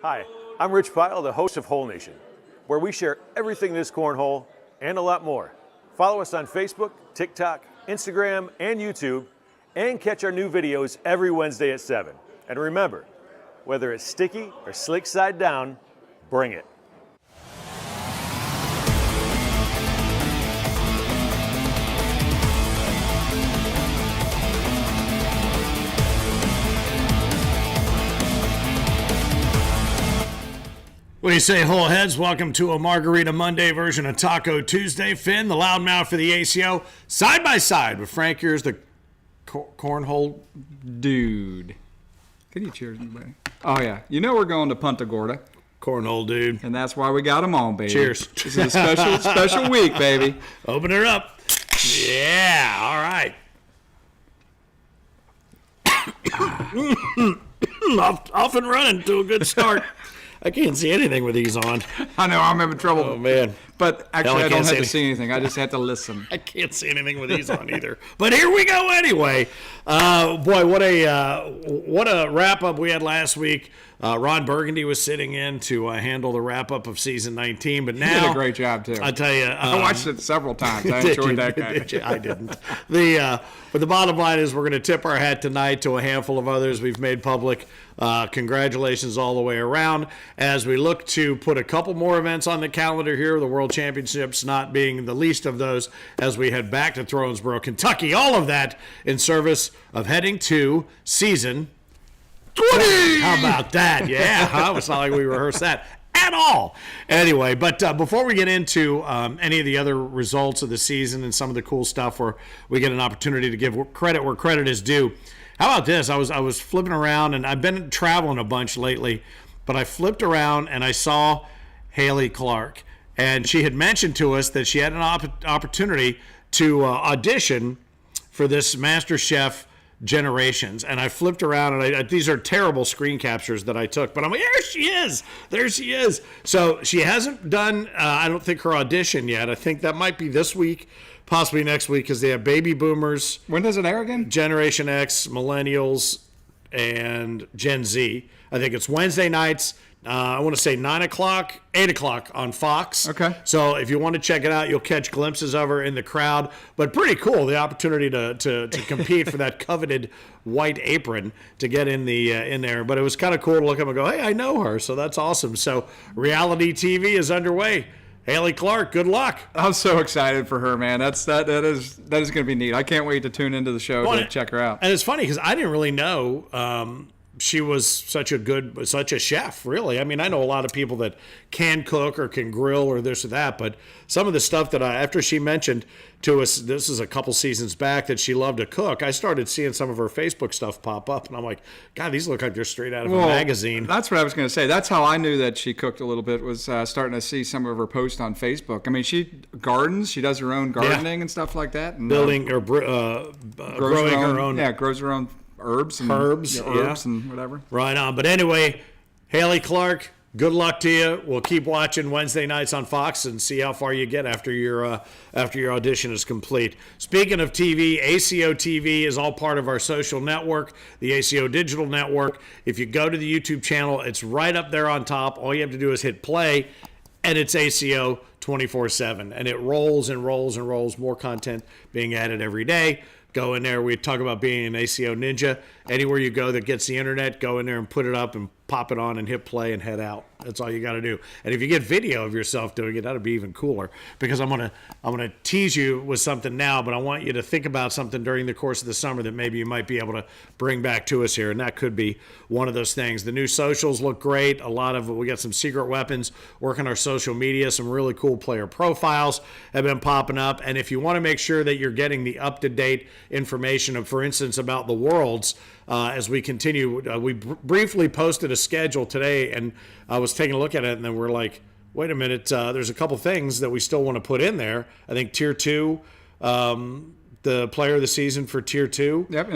Hi, I'm Rich Pyle, the host of Hole Nation, where we share everything this cornhole and a lot more. Follow us on Facebook, TikTok, Instagram, and YouTube, and catch our new videos every Wednesday at 7. And remember, whether it's sticky or slick side down, bring it. What do you say, hole heads? Welcome to a Margarita Monday version of Taco Tuesday. Finn, the loudmouth for the ACO, side by side with Frank. Here's the Cornhole Dude. Can you cheers, anybody? Oh, yeah. You know we're going to Punta Gorda. Cornhole Dude. And that's why we got them on, baby. Cheers. This is a special week, baby. Open her up. Yeah, all right. Off and running to a good start. I can't see anything with these on. I know, I'm having trouble. Oh, man. But actually, I don't have to see anything. anything. I just have to listen. I can't see anything with these on either. But here we go anyway. Boy, what a wrap-up we had last week. Ron Burgundy was sitting in to handle the wrap-up of season 19. But now, he did a great job, too. I tell you. I watched it several times. I enjoyed that guy. I didn't. But the bottom line is we're going to tip our hat tonight to a handful of others we've made public. Congratulations all the way around as we look to put a couple more events on the calendar here, the World Championships not being the least of those as we head back to Thronesboro, Kentucky. All of that in service of heading to season 20. How about that? Yeah, it's not like we rehearsed that at all. Anyway, but before we get into any of the other results of the season and some of the cool stuff where we get an opportunity to give credit where credit is due, how about this? I was flipping around, and I've been traveling a bunch lately, but I flipped around and I saw Haley Clark, and she had mentioned to us that she had an opportunity to audition for this MasterChef Generations. And I flipped around, and these are terrible screen captures that I took, but I'm like, there she is. So she hasn't done, I don't think, her audition yet. I think that might be this week, possibly next week, because they have baby boomers. When does it air again? Generation X, millennials, and Gen Z. I think it's Wednesday nights. I want to say 9 o'clock, 8 o'clock on Fox. Okay. So if you want to check it out, you'll catch glimpses of her in the crowd. But pretty cool, the opportunity to compete for that coveted white apron to get in there. But it was kind of cool to look up and go, hey, I know her. So that's awesome. So reality TV is underway. Haley Clark, good luck. I'm so excited for her, man. That is going to be neat. I can't wait to tune into the show to check her out. And it's funny because I didn't really know she was such a chef, really. I mean, I know a lot of people that can cook or can grill or this or that, but some of the stuff that after she mentioned to us, this is a couple seasons back, that she loved to cook, I started seeing some of her Facebook stuff pop up, and I'm like, God, these look like they're straight out of a magazine. That's what I was going to say. That's how I knew that she cooked a little bit, was starting to see some of her posts on Facebook. I mean, she gardens. She does her own gardening and stuff like that. And, building or growing her own. Yeah, grows her own herbs and whatever. Right on. But anyway, Haley Clark, good luck to you. We'll keep watching Wednesday nights on Fox and see how far you get after your audition is complete. Speaking of TV, ACO TV is all part of our social network, the ACO Digital Network. If you go to the YouTube channel, it's right up there on top. All you have to do is hit play, and it's ACO 24/7. And it rolls and rolls and rolls. More content being added every day. Go in there. We talk about being an ACO ninja. Anywhere you go that gets the internet, go in there and put it up and pop it on and hit play and head out. That's all you got to do. And if you get video of yourself doing it, that'd be even cooler, because I'm gonna tease you with something now, but I want you to think about something during the course of the summer that maybe you might be able to bring back to us here, and that could be one of those things. The new socials look great. We got some secret weapons working our social media. Some really cool player profiles have been popping up, and if you want to make sure that you're getting the up-to-date information, for instance, about the Worlds, as we continue, we briefly posted a schedule today, and I was taking a look at it, and then we're like, wait a minute, there's a couple things that we still want to put in there. I think Tier 2 the player of the season for Tier 2. Yep,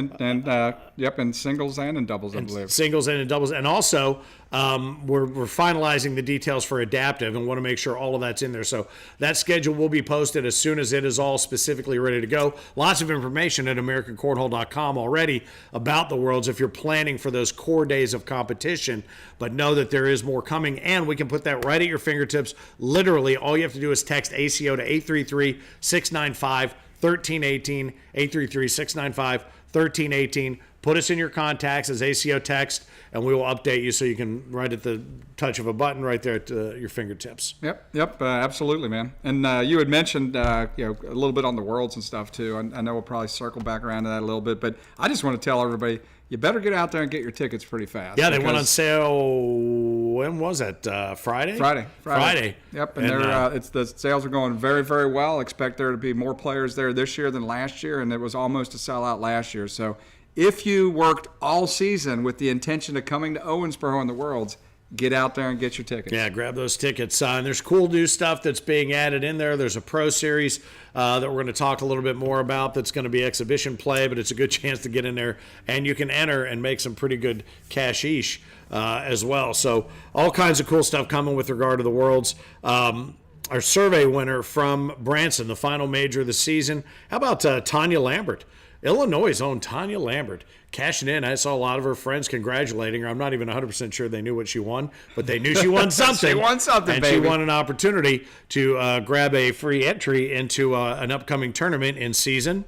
and singles and in doubles, I believe. Singles and in doubles. And also, we're finalizing the details for adaptive and want to make sure all of that's in there. So that schedule will be posted as soon as it is all specifically ready to go. Lots of information at AmericanCornhole.com already about the Worlds if you're planning for those core days of competition. But know that there is more coming, and we can put that right at your fingertips. Literally, all you have to do is text ACO to 833-695-1318, 833-695-1318. Put us in your contacts as ACO text, and we will update you so you can, right at the touch of a button right there at your fingertips. Yep, absolutely, man. And you had mentioned a little bit on the Worlds and stuff too. I know we'll probably circle back around to that a little bit, but I just want to tell everybody, you better get out there and get your tickets pretty fast. Yeah, they went on sale. When was that? Friday. Friday. Yep, and the sales are going very, very well. Expect there to be more players there this year than last year, and it was almost a sellout last year. So if you worked all season with the intention of coming to Owensboro in the Worlds, get out there and get your tickets. Yeah, grab those tickets. And there's cool new stuff that's being added in there. There's a Pro Series that we're going to talk a little bit more about that's going to be exhibition play, but it's a good chance to get in there, and you can enter and make some pretty good cashish as well. So all kinds of cool stuff coming with regard to the Worlds. Our survey winner from Branson, the final major of the season. How about Tanya Lambert? Illinois' own Tanya Lambert cashing in. I saw a lot of her friends congratulating her. I'm not even 100% sure they knew what she won, but they knew she won something. She won something, and baby. She won an opportunity to grab a free entry into an upcoming tournament in season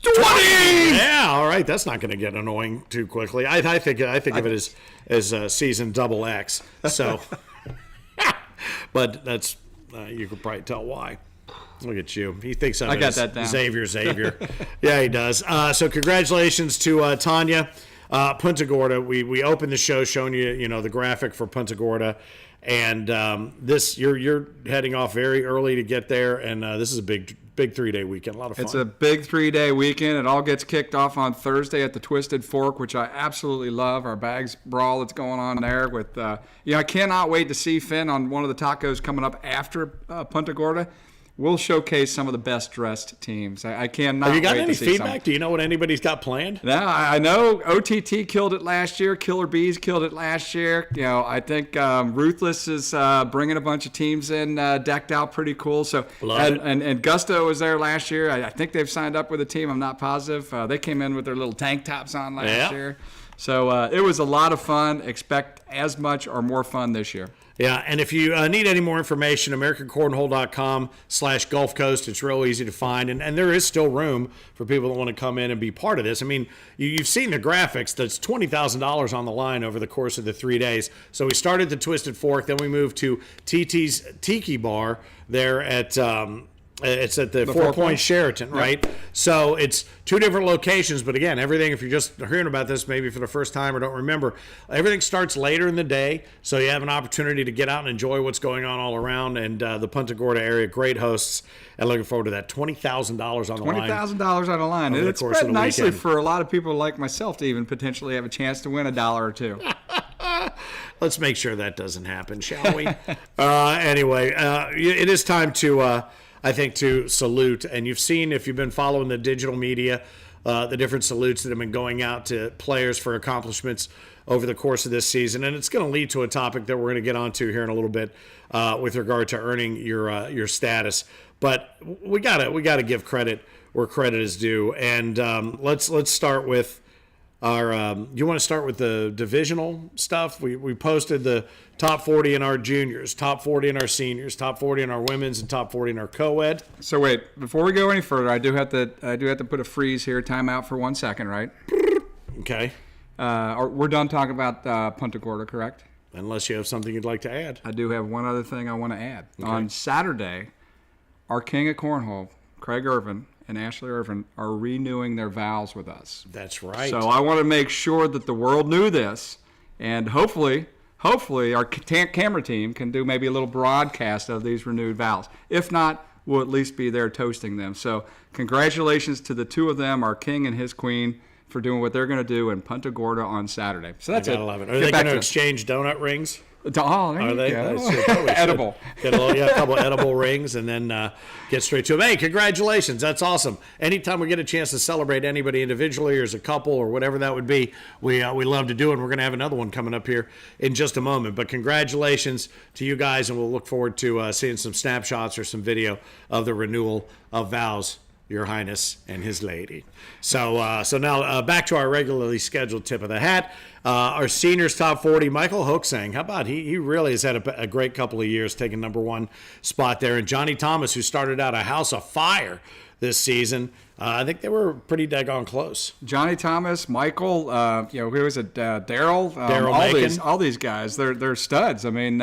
20! Yeah, all right. That's not going to get annoying too quickly. I think of it as season double X. So, but that's you could probably tell why. Look at you. He thinks of I it got as that down. Xavier. Yeah, he does. So congratulations to Tanya. Punta Gorda. We opened the show showing you the graphic for Punta Gorda, and this you're heading off very early to get there, and this is a big 3-day weekend. A lot of fun. It's a big 3-day weekend. It all gets kicked off on Thursday at the Twisted Fork, which I absolutely love. Our bags brawl that's going on there with I cannot wait to see Finn on one of the tacos coming up after Punta Gorda. We'll showcase some of the best dressed teams. I cannot Have you got wait any to see feedback? some. Do you know what anybody's got planned? No, I know OTT killed it last year. Killer Bees killed it last year. I think Ruthless is bringing a bunch of teams in, decked out pretty cool. So and Gusto was there last year. I think they've signed up with a team. I'm not positive. They came in with their little tank tops on last year. So it was a lot of fun. Expect as much or more fun this year. Yeah, and if you need any more information, AmericanCornhole.com/Gulf Coast. It's real easy to find, and there is still room for people that want to come in and be part of this. I mean, you've seen the graphics. That's $20,000 on the line over the course of the 3 days. So we started the Twisted Fork, then we moved to TT's Tiki Bar there at it's at the Four Point Sheraton, right? Yep. So it's two different locations, but again, everything, if you're just hearing about this maybe for the first time or don't remember, everything starts later in the day, so you have an opportunity to get out and enjoy what's going on all around, and the Punta Gorda area, great hosts, and looking forward to that. $20,000 on the line. $20,000 on the line. It's spread nicely for a lot of people like myself to even potentially have a chance to win $1 or $2. Let's make sure that doesn't happen, shall we? Anyway, it is time to... I think to salute, and you've seen, if you've been following the digital media, the different salutes that have been going out to players for accomplishments over the course of this season, and it's going to lead to a topic that we're going to get onto here in a little bit with regard to earning your status. But we gotta give credit where credit is due, and let's start with our. You want to start with the divisional stuff? We posted the top 40 in our juniors, top 40 in our seniors, top 40 in our women's, and top 40 in our co-ed. So wait, before we go any further, I do have to put a freeze here, time out for 1 second, right? Okay. We're done talking about Punta Gorda, correct? Unless you have something you'd like to add. I do have one other thing I want to add. Okay. On Saturday, our king of cornhole, Craig Irvin and Ashley Irvin, are renewing their vows with us. That's right. So I want to make sure that the world knew this, and hopefully our camera team can do maybe a little broadcast of these renewed vows. If not, we'll at least be there toasting them. So congratulations to the two of them, our king and his queen, for doing what they're going to do in Punta Gorda on Saturday. So that's it. I love it. Are they going to exchange donut rings? Oh, there Are you they? go. I probably should. Edible. Get a couple of edible rings and then get straight to them. Hey, congratulations. That's awesome. Anytime we get a chance to celebrate anybody individually or as a couple or whatever that would be, we love to do it. And we're going to have another one coming up here in just a moment. But congratulations to you guys, and we'll look forward to seeing some snapshots or some video of the renewal of vows, Your Highness and his lady. So now back to our regularly scheduled tip of the hat. Our seniors top 40, Michael Hoaxang. How about he really has had a great couple of years, taking number one spot there. And Johnny Thomas, who started out a house of fire this season, I think they were pretty daggone close. Johnny Thomas, Michael, who was it? Daryl, all these guys, they're studs. I mean,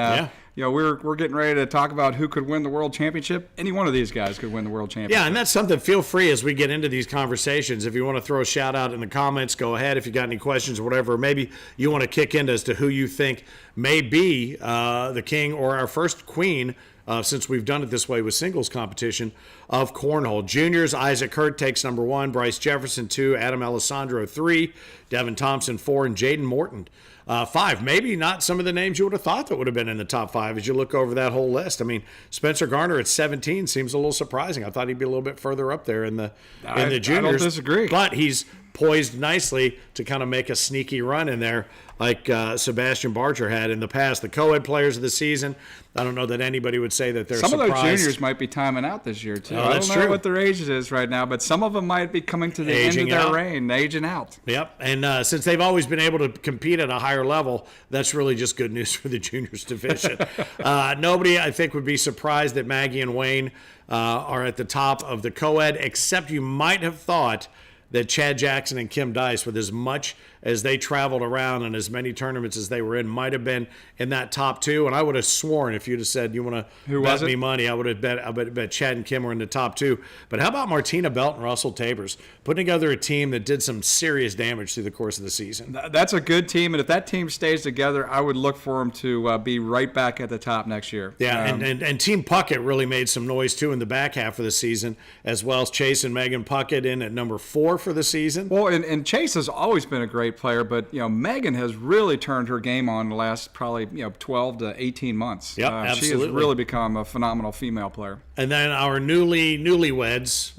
we're getting ready to talk about who could win the world championship. Any one of these guys could win the world championship. Yeah, and that's something. Feel free as we get into these conversations. If you want to throw a shout out in the comments, go ahead. If you got any questions or whatever, maybe you want to kick in as to who you think may be the king or our first queen. Since we've done it this way with singles competition of cornhole. Juniors, Isaac Hurt takes number 1, Bryce Jefferson 2, Adam Alessandro 3, Devin Thompson 4, and Jaden Morton 5. Maybe not some of the names you would have thought that would have been in the top 5 as you look over that whole list. I mean, Spencer Garner at 17 seems a little surprising. I thought he'd be a little bit further up there in the juniors. I don't disagree. But he's poised nicely to kind of make a sneaky run in there like Sebastian Barger had in the past. The co-ed players of the season, I don't know that anybody would say that they're some surprised. of those juniors might be timing out this year, too. Oh, that's I don't know true. what their age is right now, but some of them might be coming to the Aging end of out. their reign, aging out. Yep, and since they've always been able to compete at a higher level, that's really just good news for the juniors division. Nobody, I think, would be surprised that Maggie and Wayne are at the top of the co-ed, except you might have thought that Chad Jackson and Kim Dice, with as much as they traveled around and as many tournaments as they were in, might have been in that top 2. And I would have sworn, if you'd have said you want to bet me money, I would have bet Chad and Kim were in the top 2. But how about Martina Belt and Russell Tabers putting together a team that did some serious damage through the course of the season? That's a good team, and if that team stays together, I would look for them to be right back at the top next year. Yeah, and Team Puckett really made some noise too in the back half of the season, as well as Chase and Megan Puckett in at number 4 for the season. Well, and Chase has always been a great player, but Megan has really turned her game on the last probably 12 to 18 months. Yep, She absolutely. has really become a phenomenal female player. And then our newlyweds,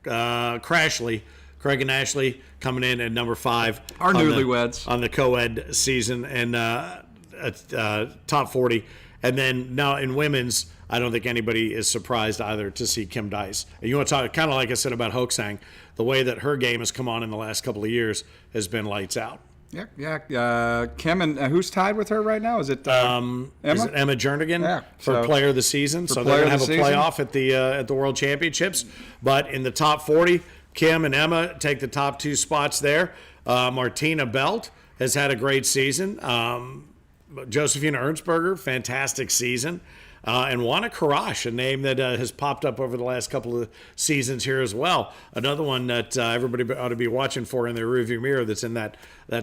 Craig and Ashley coming in at number 5. Our newlyweds on the co-ed season and top 40. And then now in women's, I don't think anybody is surprised either to see Kim Dice. And you want to talk, kind of like I said about Hoaxang, the way that her game has come on in the last couple of years has been lights out. Yeah. Kim, and who's tied with her right now? Is it Emma? Is it Emma Jernigan for player of the season? So they're going to have a playoff at the World Championships. But in the top 40, Kim and Emma take the top 2 spots there. Martina Belt has had a great season. Josephina Ernstberger, fantastic season. And Juana Karash, a name that has popped up over the last couple of seasons here as well. Another one that everybody ought to be watching for in their rearview mirror that's in that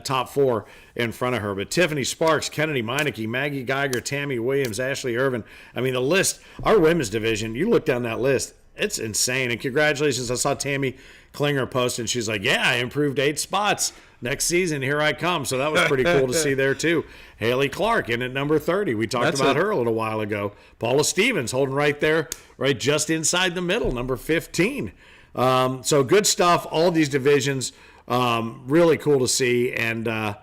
top 4 in front of her. But Tiffany Sparks, Kennedy Meineke, Maggie Geiger, Tammy Williams, Ashley Irvin. I mean, the list, our women's division, you look down that list, it's insane. And congratulations. I saw Tammy Klinger post, and she's like, yeah, I improved 8 spots. Next season, here I come. So that was pretty cool to see there, too. Haley Clark in at number 30. We talked about her a little while ago. Paula Stevens holding right there, right just inside the middle, number 15. So good stuff. All these divisions, really cool to see. And I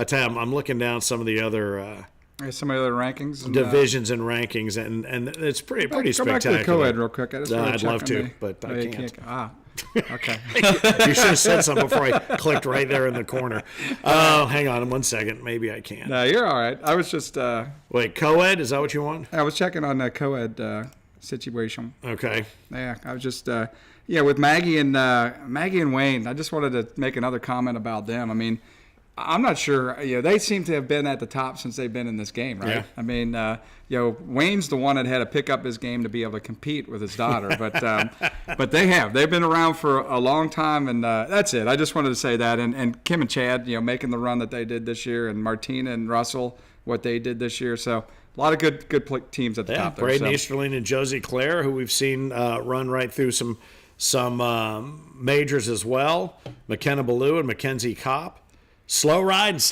tell you, I'm looking down some of the other some of the other rankings, and, divisions and rankings, and it's pretty spectacular. Go back to the co-ed real quick. I'd love to, but I can't. Okay. You should have said something before I clicked right there in the corner. Oh, hang on 1 second. Maybe I can. No, you're all right. I was just... Wait, co-ed? Is that what you want? I was checking on the co-ed situation. Okay. Yeah, I was just... with Maggie and Wayne, I just wanted to make another comment about them. I mean, I'm not sure. They seem to have been at the top since they've been in this game, right? Yeah. I mean, Wayne's the one that had to pick up his game to be able to compete with his daughter, but they've been around for a long time, and that's it. I just wanted to say that, and Kim and Chad, making the run that they did this year, and Martina and Russell, what they did this year. So a lot of good teams at the top there. Braden Easterling and Josie Clare, who we've seen run right through some majors as well. McKenna Ballou and Mackenzie Kopp. Slow Ride's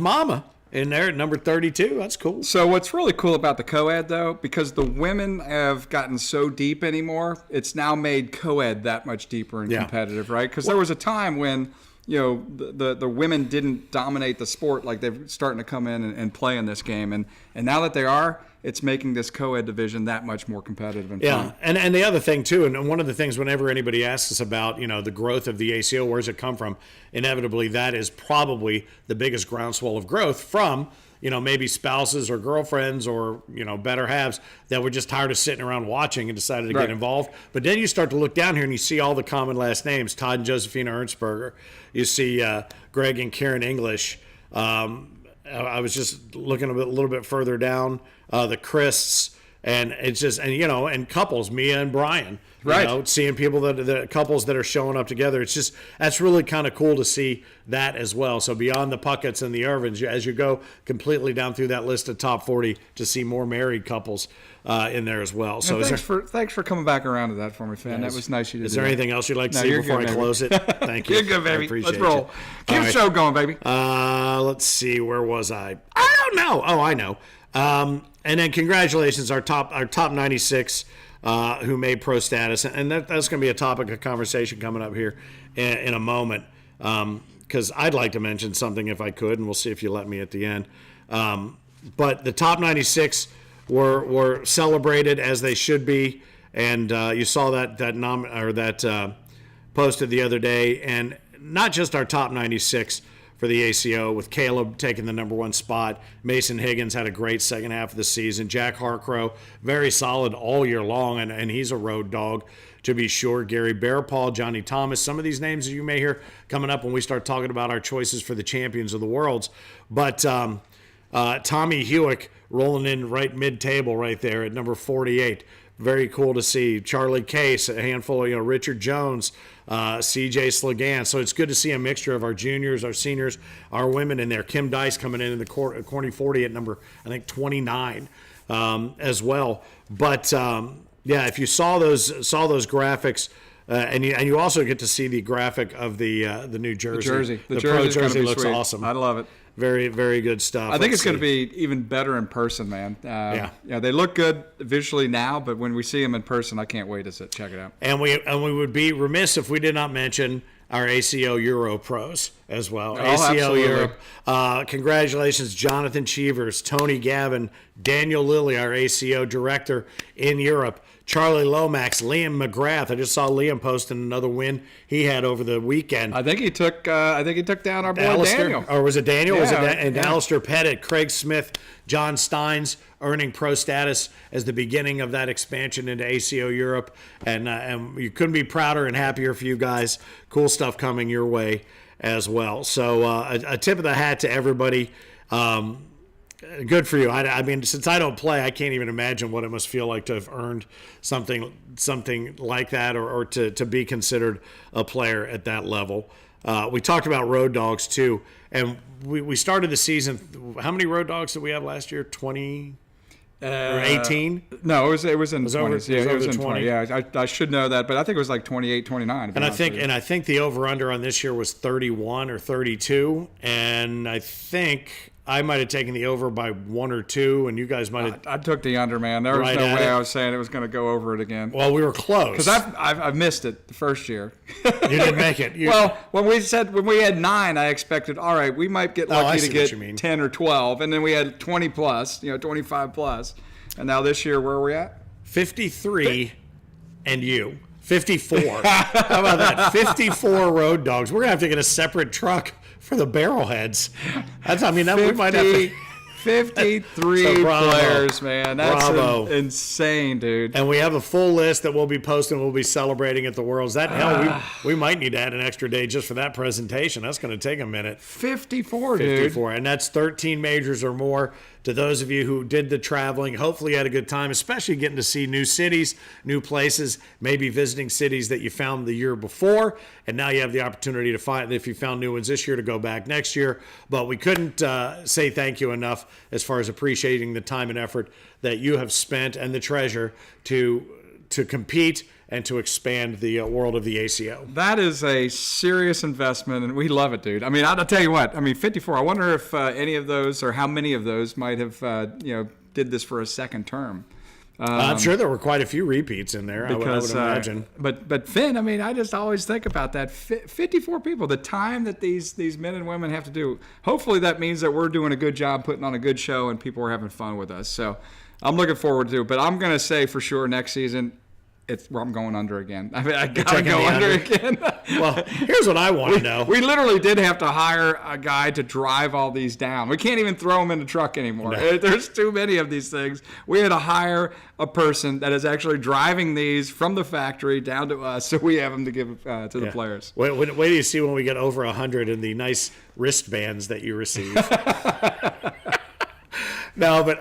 mama in there at number 32. That's cool. So what's really cool about the co-ed, though, because the women have gotten so deep anymore, it's now made co-ed that much deeper and competitive, right? Because there was a time when, the women didn't dominate the sport like they're starting to come in and play in this game. And now that they are, it's making this co-ed division that much more competitive and fun. And the other thing, too, and one of the things whenever anybody asks us about, the growth of the ACO, where's it come from? Inevitably, that is probably the biggest groundswell of growth from, maybe spouses or girlfriends or, better halves that were just tired of sitting around watching and decided to get involved. But then you start to look down here and you see all the common last names, Todd and Josephina Ernstberger. You see Greg and Karen English. I was just looking a little bit further down, the Christs, and it's just, and couples, Mia and Brian, seeing people the couples that are showing up together. It's just, that's really kind of cool to see that as well. So beyond the Pucketts and the Irvins, as you go completely down through that list of top 40, to see more married couples in there as well. So thanks for coming back around to that for me, Fan. That was nice you did. Is there anything else you'd like to see before I close it? Thank you. You're good, baby. I appreciate Let's roll. Keep the show going, baby. Let's see. Where was I? I don't know. Oh, I know. And then congratulations, our top 96 who made pro status, and that's going to be a topic of conversation coming up here in a moment. Because I'd like to mention something if I could, and we'll see if you let me at the end. But the top 96 were celebrated as they should be, and you saw that posted the other day, and not just our top 96 for the ACO, with Caleb taking the number 1 spot. Mason Higgins had a great second half of the season. Jack Harcrow, very solid all year long, and he's a road dog to be sure. Gary Bearpaw, Johnny Thomas, some of these names that you may hear coming up when we start talking about our choices for the champions of the worlds. But Tommy Hewick rolling in right mid-table right there at number 48. Very cool to see. Charlie Case, a handful of, Richard Jones, CJ Sligan. So it's good to see a mixture of our juniors, our seniors, our women in there. Kim Dice coming in the Corny 40 at number, I think, 29 as well. But, if you saw those graphics, and you also get to see the graphic of the new jersey. The pro jersey looks sweet. Awesome. I love it. Very, very good stuff. I think it's going to be even better in person, man. They look good visually now, but when we see them in person, I can't wait to check it out. And we would be remiss if we did not mention our ACO Euro pros as well. ACO absolutely. Europe. Congratulations, Jonathan Cheevers, Tony Gavin, Daniel Lilly, our ACO director in Europe. Charlie Lomax, Liam McGrath. I just saw Liam posting another win he had over the weekend. I think he took down our boy Daniel. Or was it Daniel? Yeah, Alistair Pettit, Craig Smith, John Steins earning pro status as the beginning of that expansion into ACO Europe. And you couldn't be prouder and happier for you guys. Cool stuff coming your way as well. So a tip of the hat to everybody. Good for you. I mean, since I don't play, I can't even imagine what it must feel like to have earned something like that, or to be considered a player at that level. We talked about road dogs too, and we started the season. How many road dogs did we have last year? 20 or 18? No, it was in the 20s. It was in 20. Yeah, I should know that, but I think it was like 28, 29. And I think the over under on this year was 31 or 32, and I think I might have taken the over by 1 or 2, and you guys might have. I took the under, man. There was no way I was saying it was going to go over it again. Well, we were close. Because I've missed it the first year. You didn't make it. Well, when we had 9, I expected, all right, we might get lucky to get 10 or 12, and then we had 20 plus, 25 plus, and now this year, where are we at? 53, and you. 54. How about that? 54 road dogs. We're gonna have to get a separate truck for the barrelheads. We might have to. 53 players, man. That's insane, dude. And we have a full list that we'll be posting. We'll be celebrating at the Worlds. We might need to add an extra day just for that presentation. That's going to take a minute. 54, dude. 54, and that's 13 majors or more. To those of you who did the traveling, hopefully you had a good time, especially getting to see new cities, new places, maybe visiting cities that you found the year before, and now you have the opportunity to find, if you found new ones this year, to go back next year. But we couldn't say thank you enough as far as appreciating the time and effort that you have spent and the treasure to compete and to expand the world of the ACO. That is a serious investment, and we love it, dude. I mean, I'll tell you what. I mean, 54. I wonder if any of those or how many of those might have, did this for a second term. I'm sure there were quite a few repeats in there. Because, I would imagine. But Finn, I mean, I just always think about that. 54 people, the time that these men and women have to do. Hopefully, that means that we're doing a good job putting on a good show, and people are having fun with us. So, I'm looking forward to it. But I'm going to say for sure next season, I'm going under again. I mean, I got to go under again. Well, here's what I want to know. We literally did have to hire a guy to drive all these down. We can't even throw them in the truck anymore. No. There's too many of these things. We had to hire a person that is actually driving these from the factory down to us, so we have them to give to the players. Wait do you see when we get over 100 in the nice wristbands that you receive. No, but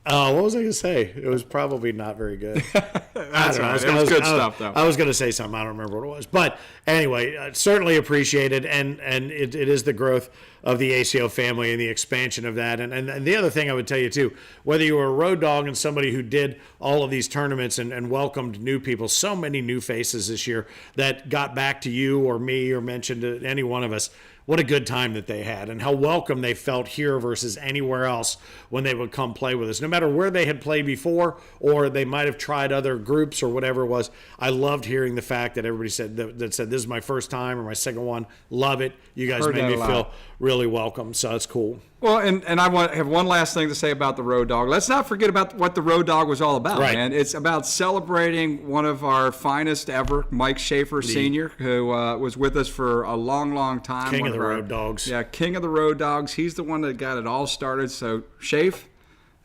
what was I going to say? It was probably not very good. That's right. It was good stuff, though. I was going to say something. I don't remember what it was. But anyway, certainly appreciated, and it is the growth of the ACO family and the expansion of that. And the other thing I would tell you, too, whether you were a road dog and somebody who did all of these tournaments and welcomed new people, so many new faces this year that got back to you or me or mentioned to any one of us, what a good time that they had and how welcome they felt here versus anywhere else when they would come play with us. No matter where they had played before or they might have tried other groups or whatever it was, I loved hearing the fact that everybody said that said this is my first time or my second one. Love it. You guys made me feel really welcome, so it's cool. Well, and I have one last thing to say about the Road Dog. Let's not forget about what the Road Dog was all about, man. It's about celebrating one of our finest ever, Mike Schaefer Sr., who was with us for a long, long time. King of the Road Dogs. Yeah, King of the Road Dogs. He's the one that got it all started. So, Schaefer,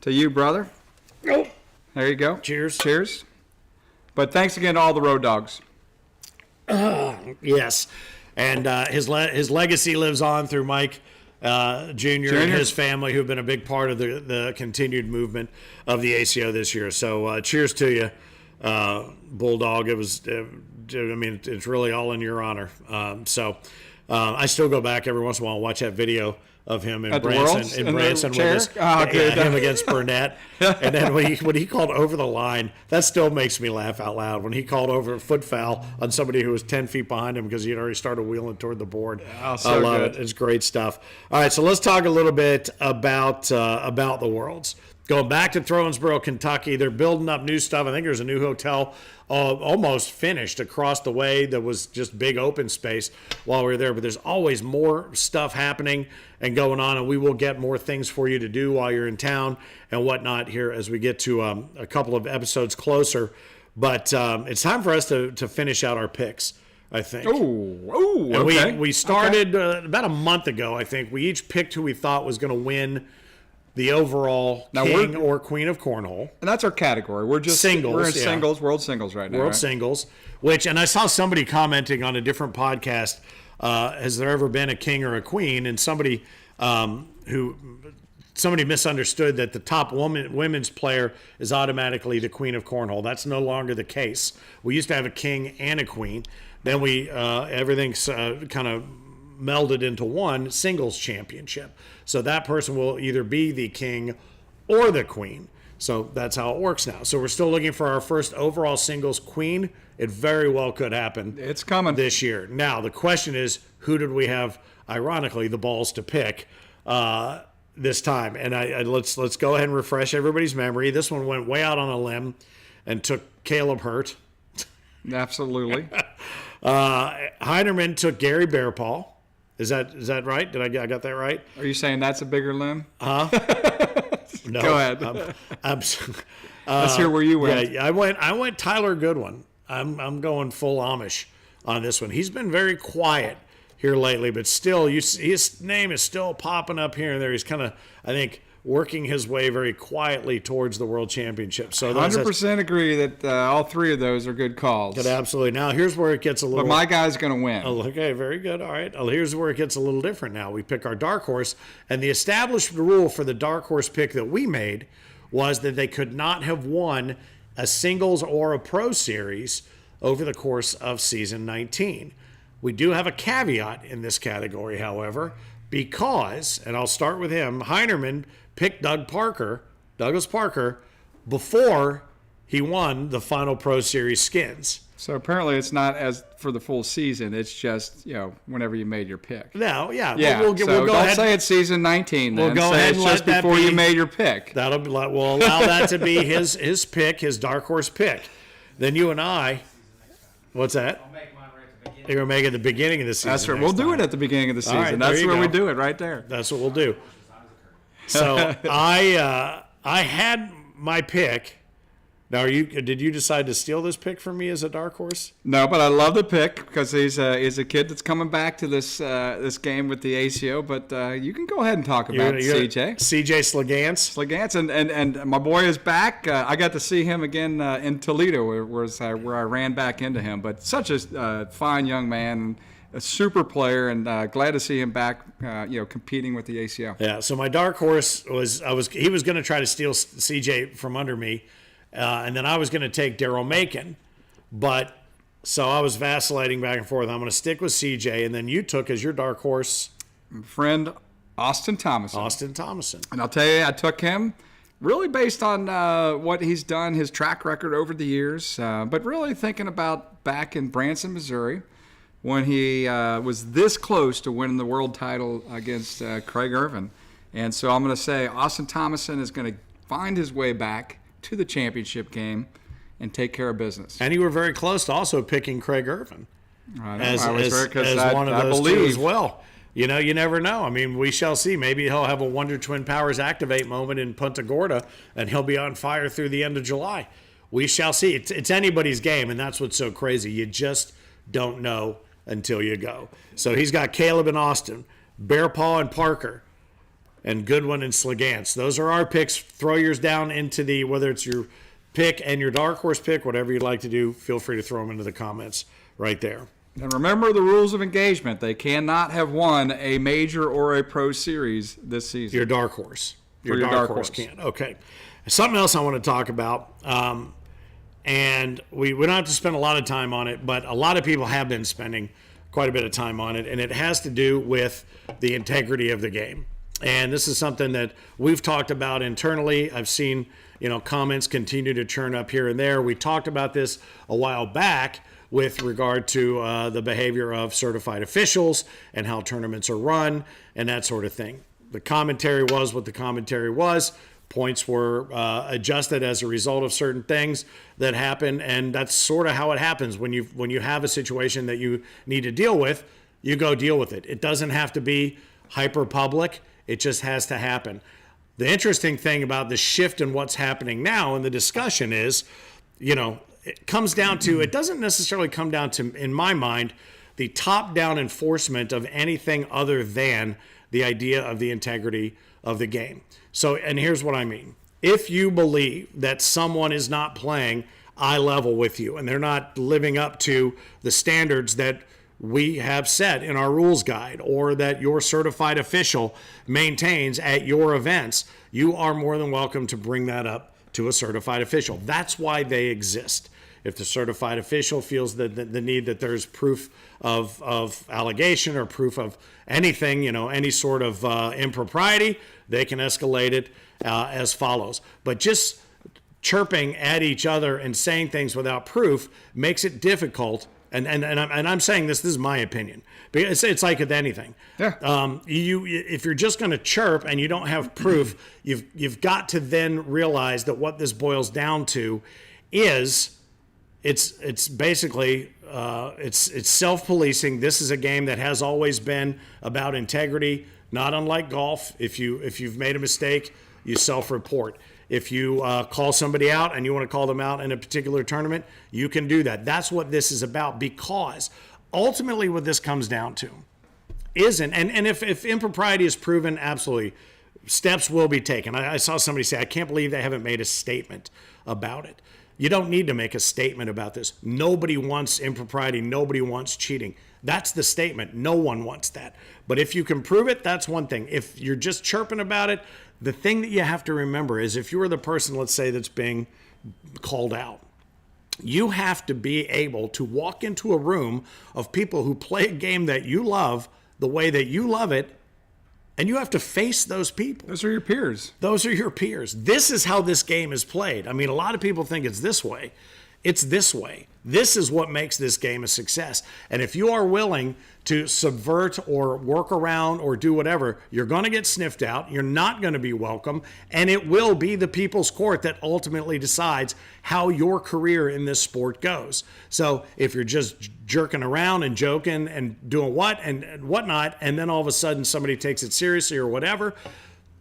to you, brother. Nope. There you go. Cheers. Cheers. But thanks again to all the Road Dogs. Yes. And his legacy lives on through Mike Jr. and his family, who've been a big part of the continued movement of the ACO this year. So cheers to you, Bulldog. It was, it's really all in your honor. I still go back every once in a while and watch that video of him in Branson with us, him against Burnett. And then when he called over the line, that still makes me laugh out loud. When he called over a foot foul on somebody who was 10 feet behind him because he had already started wheeling toward the board. Oh, so I love good. it. It's great stuff. All right, so let's talk a little bit about the Worlds. Going back to Throwensboro, Kentucky, they're building up new stuff. I think there's a new hotel almost finished across the way that was just big open space while we were there. But there's always more stuff happening and going on, and we will get more things for you to do while you're in town and whatnot here as we get to a couple of episodes closer. But it's time for us to finish out our picks, I think. Okay. We started about a month ago, I think. We each picked who we thought was going to win the overall king or queen of cornhole. And that's our category. We're just singles. We're in singles, world singles right now. World singles, and I saw somebody commenting on a different podcast, has there ever been a king or a queen? And somebody misunderstood that the top women's player is automatically the queen of cornhole. That's no longer the case. We used to have a king and a queen. Then everything's kind of melded into one singles championship. So that person will either be the king or the queen. So that's how it works now. So we're still looking for our first overall singles queen. It very well could happen. It's coming this year. Now the question is, who did we have, ironically, the balls to pick this time? And let's go ahead and refresh everybody's memory. This one went way out on a limb and took Caleb Hurt. Absolutely. Heinerman took Gary Bearpaw. Is that right? I got that right? Are you saying that's a bigger limb? No. Go ahead. Let's hear where you went. Yeah, I went Tyler Goodwin. I'm going full Amish on this one. He's been very quiet here lately, but still, his name is still popping up here and there. He's kind of, I think, working his way very quietly towards the World Championship. So 100% agree that all three of those are good calls. Good, absolutely. Now, here's where it gets a little... But my guy's going to win. Oh, okay, very good. All right. Well, here's where it gets a little different now. We pick our dark horse, and the established rule for the dark horse pick that we made was that they could not have won a singles or a pro series over the course of season 19. We do have a caveat in this category, however, because, and I'll start with him, Heinerman picked Douglas Parker, before he won the final Pro Series skins. So apparently it's not as for the full season. It's just, whenever you made your pick. No, yeah. Yeah. We'll don't go ahead. say it's season 19 then. We'll go say ahead it's and just let that before be. you made your pick. We'll allow that to be his pick, his dark horse pick. Then you and I, what's that? I'll make mine right at the beginning. You're going to make it at the beginning of the season. That's right. next We'll do time. it at the beginning of the season. right, there That's you where go. we do it, right there. That's what we'll do. So I had my pick. Now, did you decide to steal this pick from me as a dark horse? No, but I love the pick because he's a kid that's coming back to this game with the ACO. But you can go ahead and talk about CJ. CJ Slagance. Slagance, and my boy is back. I got to see him again in Toledo, where I ran back into him. But such a fine young man, a super player, and glad to see him back. Competing with the ACO. Yeah. So my dark horse he was going to try to steal CJ from under me. And then I was going to take Daryl Macon, but so I was vacillating back and forth. I'm going to stick with CJ, and then you took as your dark horse, Friend Austin Thomason. And I'll tell you, I took him really based on what he's done, his track record over the years, but really thinking about back in Branson, Missouri, when he was this close to winning the world title against Craig Irvin. And so I'm going to say Austin Thomason is going to find his way back to the championship game and take care of business. And you were very close to also picking Craig Irvin as one of those two as well. You never know. I mean, we shall see. Maybe he'll have a Wonder Twin Powers activate moment in Punta Gorda, and he'll be on fire through the end of July. We shall see. It's anybody's game, and that's what's so crazy. You just don't know until you go. So he's got Caleb and Austin, Bear Paw and Parker, and Goodwin and Slagance. Those are our picks. Throw yours down into whether it's your pick and your dark horse pick, whatever you'd like to do, feel free to throw them into the comments right there. And remember the rules of engagement. They cannot have won a major or a pro series this season. Your dark horse. Your dark horse can't. Okay. Something else I want to talk about, and we don't have to spend a lot of time on it, but a lot of people have been spending quite a bit of time on it, and it has to do with the integrity of the game. And this is something that we've talked about internally. I've seen, comments continue to churn up here and there. We talked about this a while back with regard to the behavior of certified officials and how tournaments are run and that sort of thing. The commentary was what the commentary was. Points were adjusted as a result of certain things that happen, and that's sort of how it happens when you have a situation that you need to deal with. You go deal with it. It doesn't have to be hyper public. It just has to happen. The interesting thing about the shift in what's happening now in the discussion is, it comes down to, it doesn't necessarily come down to, in my mind, the top-down enforcement of anything other than the idea of the integrity of the game. So, and here's what I mean. If you believe that someone is not playing eye level with you and they're not living up to the standards that we have set in our rules guide, or that your certified official maintains at your events, you are more than welcome to bring that up to a certified official. That's why they exist. If the certified official feels the need that there's proof of allegation or proof of anything, any sort of impropriety, they can escalate it as follows. But just chirping at each other and saying things without proof makes it difficult. And I'm saying this is my opinion, because it's like with anything. Yeah. If you're just going to chirp and you don't have proof, you've got to then realize that what this boils down to is it's basically it's self-policing. This is a game that has always been about integrity, not unlike golf. If you've made a mistake, you self-report. If you call somebody out and you want to call them out in a particular tournament, you can do that. That's what this is about, because ultimately what this comes down to isn't, and if impropriety is proven, absolutely, steps will be taken. I saw somebody say, I can't believe they haven't made a statement about it. You don't need to make a statement about this. Nobody wants impropriety. Nobody wants cheating. That's the statement. No one wants that. But if you can prove it, that's one thing. If you're just chirping about it, the thing that you have to remember is if you're the person, let's say, that's being called out, you have to be able to walk into a room of people who play a game that you love the way that you love it And you have to face those people. Those are your peers. Those are your peers. This is how this game is played. I mean, a lot of people think it's this way. It's this way. This is what makes this game a success. And if you are willing to subvert or work around or do whatever, you're going to get sniffed out. You're not going to be welcome. And it will be the people's court that ultimately decides how your career in this sport goes. So if you're just jerking around and joking and doing what and whatnot, and then all of a sudden somebody takes it seriously or whatever,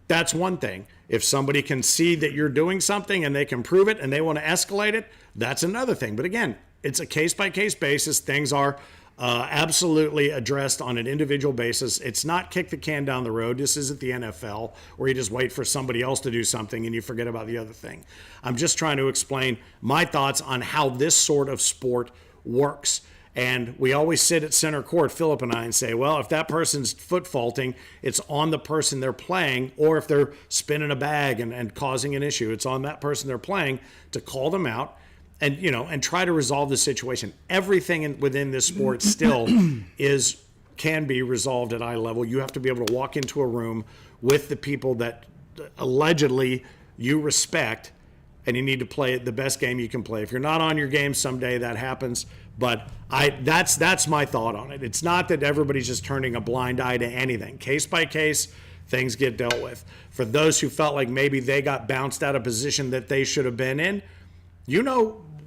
that's one thing. If somebody can see that you're doing something and they can prove it and they want to escalate it, that's another thing. But again, it's a case-by-case basis. Things are absolutely addressed on an individual basis. It's not kick the can down the road. This isn't the NFL where you just wait for somebody else to do something and you forget about the other thing. I'm just trying to explain my thoughts on how this sort of sport works. And we always sit at center court, Philip and I, and say, well, if that person's foot faulting, it's on the person they're playing, or if they're spinning a bag and causing an issue, it's on that person they're playing to call them out and, and try to resolve the situation. Everything within this sport still can be resolved at eye level. You have to be able to walk into a room with the people that allegedly you respect, and you need to play the best game you can play. If you're not on your game someday, that happens. But that's my thought on it. It's not that everybody's just turning a blind eye to anything. Case by case, things get dealt with. For those who felt like maybe they got bounced out of position that they should have been in,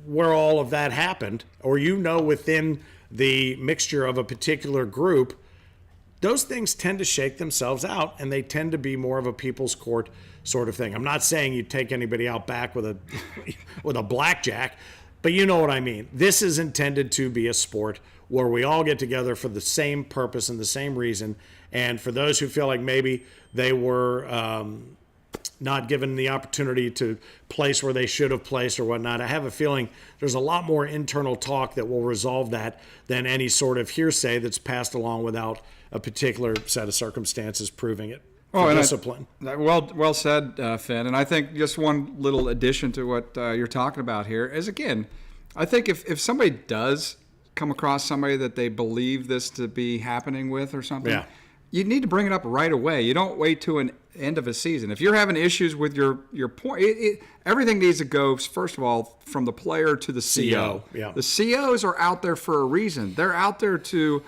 where all of that happened, or within the mixture of a particular group, those things tend to shake themselves out, and they tend to be more of a people's court sort of thing. I'm not saying you take anybody out back with a blackjack, but you know what I mean. This is intended to be a sport where we all get together for the same purpose and the same reason. And for those who feel like maybe they were not given the opportunity to place where they should have placed or whatnot, I have a feeling there's a lot more internal talk that will resolve that than any sort of hearsay that's passed along without a particular set of circumstances proving it. Discipline. Well said, Finn. And I think just one little addition to what you're talking about here is, again, I think if somebody does come across somebody that they believe this to be happening with or something, you need to bring it up right away. You don't wait to an end of a season. If you're having issues with your point, everything needs to go, first of all, from the player to the CO. Yeah. The COs are out there for a reason. They're out there to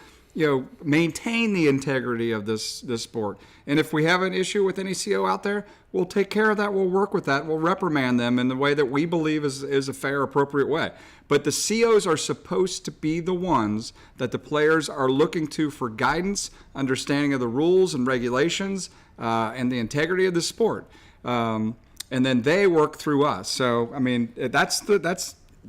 maintain the integrity of this sport. And if we have an issue with any CO out there, we'll take care of that. We'll work with that. We'll reprimand them in the way that we believe is a fair, appropriate way. But the COs are supposed to be the ones that the players are looking to for guidance, understanding of the rules and regulations, and the integrity of the sport. And then they work through us. So, I mean, that's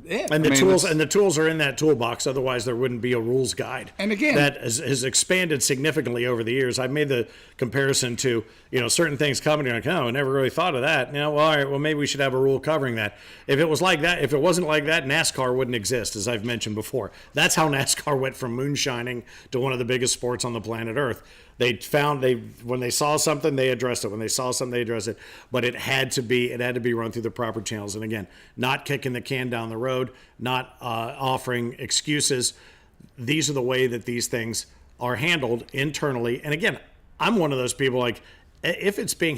it. And the tools are in that toolbox. Otherwise, there wouldn't be a rules guide. And again, that has expanded significantly over the years. I've made the comparison to certain things coming. You're like, oh, I never really thought of that. Well, all right, well, maybe we should have a rule covering that. If it was like that, if it wasn't like that, NASCAR wouldn't exist, as I've mentioned before. That's how NASCAR went from moonshining to one of the biggest sports on the planet Earth. When they saw something, they addressed it. When they saw something, they addressed it. But it had to be run through the proper channels. And again, not kicking the can down the road, not offering excuses. These are the way that these things are handled internally. And again, I'm one of those people, like, if it's being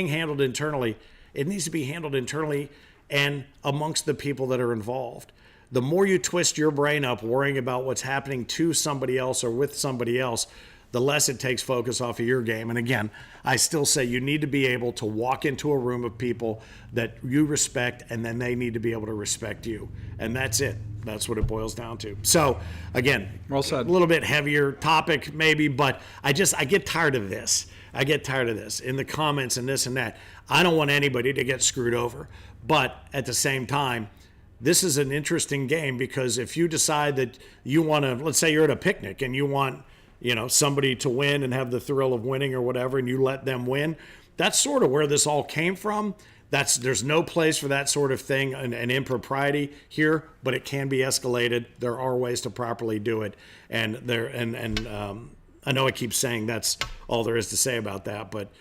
handled internally, it needs to be handled internally and amongst the people that are involved. The more you twist your brain up worrying about what's happening to somebody else or with somebody else, the less it takes focus off of your game. And again, I still say you need to be able to walk into a room of people that you respect, and then they need to be able to respect you. And that's it. That's what it boils down to. So, again, well said. A little bit heavier topic maybe, but I get tired of this. I get tired of this in the comments and this and that. I don't want anybody to get screwed over. But at the same time, this is an interesting game, because if you decide that you want to, let's say you're at a picnic and you want, somebody to win and have the thrill of winning or whatever, and you let them win, that's sort of where this all came from. There's no place for that sort of thing and impropriety here, but it can be escalated. There are ways to properly do it, and I know I keep saying that's all there is to say about that, but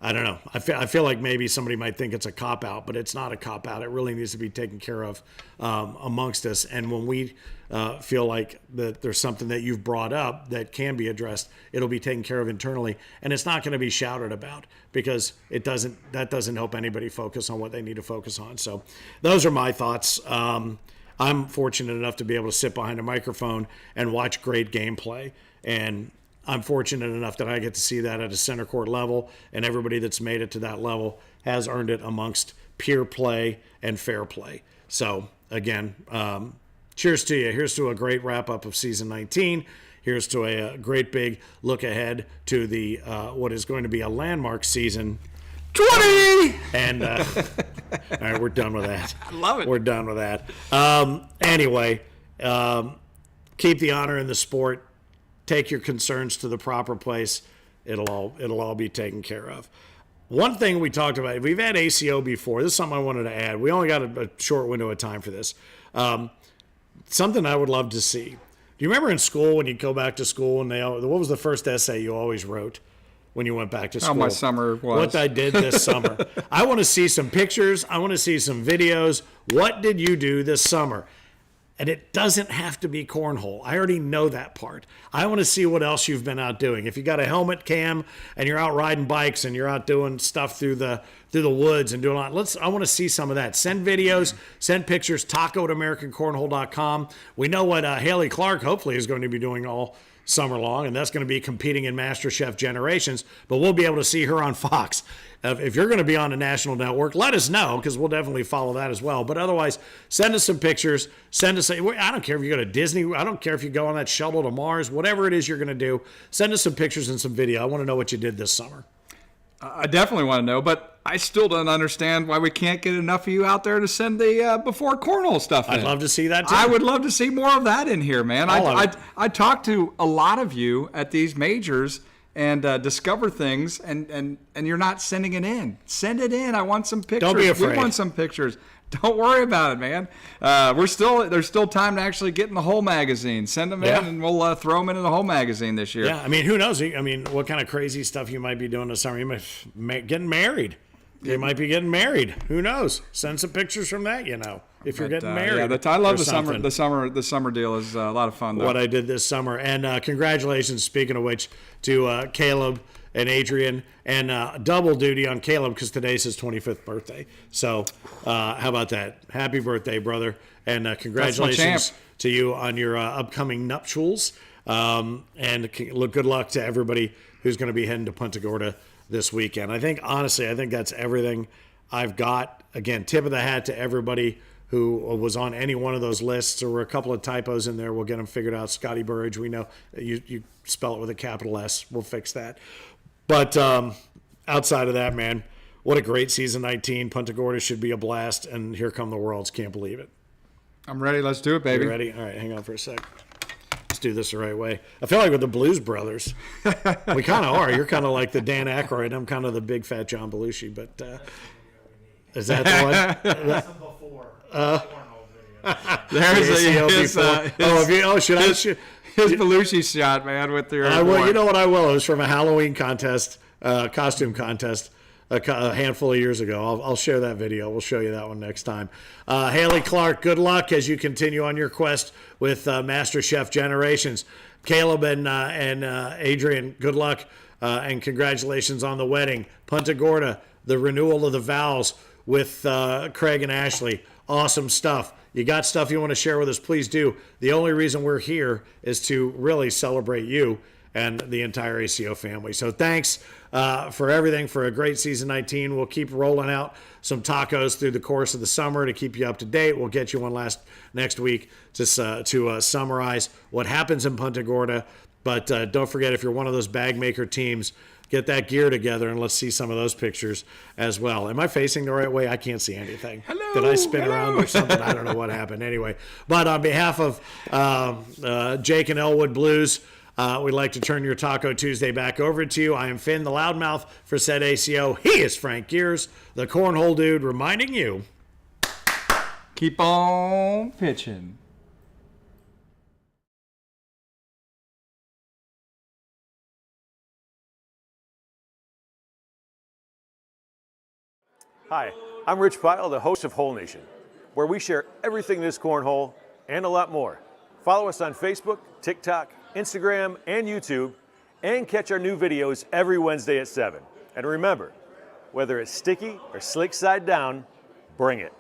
I don't know. I feel like maybe somebody might think it's a cop-out, but it's not a cop-out. It really needs to be taken care of amongst us. And when we feel like that there's something that you've brought up that can be addressed, it'll be taken care of internally. And it's not going to be shouted about because that doesn't help anybody focus on what they need to focus on. So those are my thoughts. I'm fortunate enough to be able to sit behind a microphone and watch great gameplay. And I'm fortunate enough that I get to see that at a center court level, and everybody that's made it to that level has earned it amongst peer play and fair play. So, again, cheers to you. Here's to a great wrap-up of Season 19. Here's to a great big look ahead to the what is going to be a landmark season 20! And, all right, we're done with that. I love it. We're done with that. Anyway, keep the honor in the sport. Take your concerns to the proper place. It'll all be taken care of. One thing we talked about, we've had ACO before. This is something I wanted to add. We only got a short window of time for this. Something I would love to see. Do you remember in school when you go back to school and what was the first essay you always wrote when you went back to school? How my summer was. What I did this summer. I want to see some pictures. I want to see some videos. What did you do this summer? And it doesn't have to be cornhole. I already know that part. I want to see what else you've been out doing. If you got a helmet cam and you're out riding bikes and you're out doing stuff through the woods and doing a lot, I want to see some of that. Send videos, send pictures, taco at AmericanCornhole.com. We know what Haley Clark hopefully is going to be doing all summer long, and that's going to be competing in MasterChef Generations, but we'll be able to see her on Fox. If you're going to be on a national network, let us know, because we'll definitely follow that as well. But otherwise, send us some pictures. Send us, I don't care if you go to Disney. I don't care if you go on that shuttle to Mars. Whatever it is you're going to do, send us some pictures and some video. I want to know what you did this summer. I definitely want to know, but I still don't understand why we can't get enough of you out there to send the before cornhole stuff in. I'd love to see that too. I would love to see more of that in here, man. I talked to a lot of you at these majors and discover things, and you're not sending it in. Send it in. I want some pictures. Don't be afraid. We want some pictures. Don't worry about it, man. There's still time to actually get in the whole magazine. Send them in, and we'll throw them into the whole magazine this year. Yeah, I mean, who knows? I mean, what kind of crazy stuff you might be doing this summer? You might getting married. You might be getting married. Who knows? Send some pictures from that, if you're getting married. Yeah, I love the summer. The summer deal is a lot of fun, though. What I did this summer. And congratulations, speaking of which, to Caleb and Adrian, and double duty on Caleb because today's his 25th birthday. So how about that? Happy birthday, brother. And congratulations to you on your upcoming nuptials. And good luck to everybody who's going to be heading to Punta Gorda this weekend. I think that's everything I've got. Again, tip of the hat to everybody who was on any one of those lists. There were a couple of typos in there. We'll get them figured out. Scotty Burridge, we know you spell it with a capital S. We'll fix that. But outside of that, man, what a great season 19. Punta Gorda should be a blast, and here come the Worlds. Can't believe it. I'm ready. Let's do it, baby. You ready? All right, hang on for a sec. Let's do this the right way. I feel like with the Blues Brothers, we kind of are. You're kind of like the Dan Aykroyd. I'm kind of the big fat John Belushi. But is that the one? That's the before. Cornhole video. There's his Belushi shot, man, with your. I will. You know what I will? It was from a Halloween contest, costume contest, a handful of years ago. I'll share that video. We'll show you that one next time. Haley Clark, good luck as you continue on your quest with MasterChef Generations. Caleb and Adrian, good luck and congratulations on the wedding. Punta Gorda, the renewal of the vows with Craig and Ashley. Awesome stuff. You got stuff you want to share with us, please do. The only reason we're here is to really celebrate you and the entire ACO family. So thanks for everything, for a great season 19. We'll keep rolling out some tacos through the course of the summer to keep you up to date. We'll get you one next week to summarize what happens in Punta Gorda. But don't forget, if you're one of those bag maker teams, get that gear together and let's see some of those pictures as well. Am I facing the right way? I can't see anything. Hello, Did I spin around or something? I don't know what happened. Anyway, but on behalf of Jake and Elwood Blues, we'd like to turn your Taco Tuesday back over to you. I am Finn, the loudmouth for said ACO. He is Frank Geers, the Cornhole Dude, reminding you, keep on pitching. Hi, I'm Rich Pyle, the host of Hole Nation, where we share everything this cornhole and a lot more. Follow us on Facebook, TikTok, Instagram, and YouTube, and catch our new videos every Wednesday at 7. And remember, whether it's sticky or slick side down, bring it.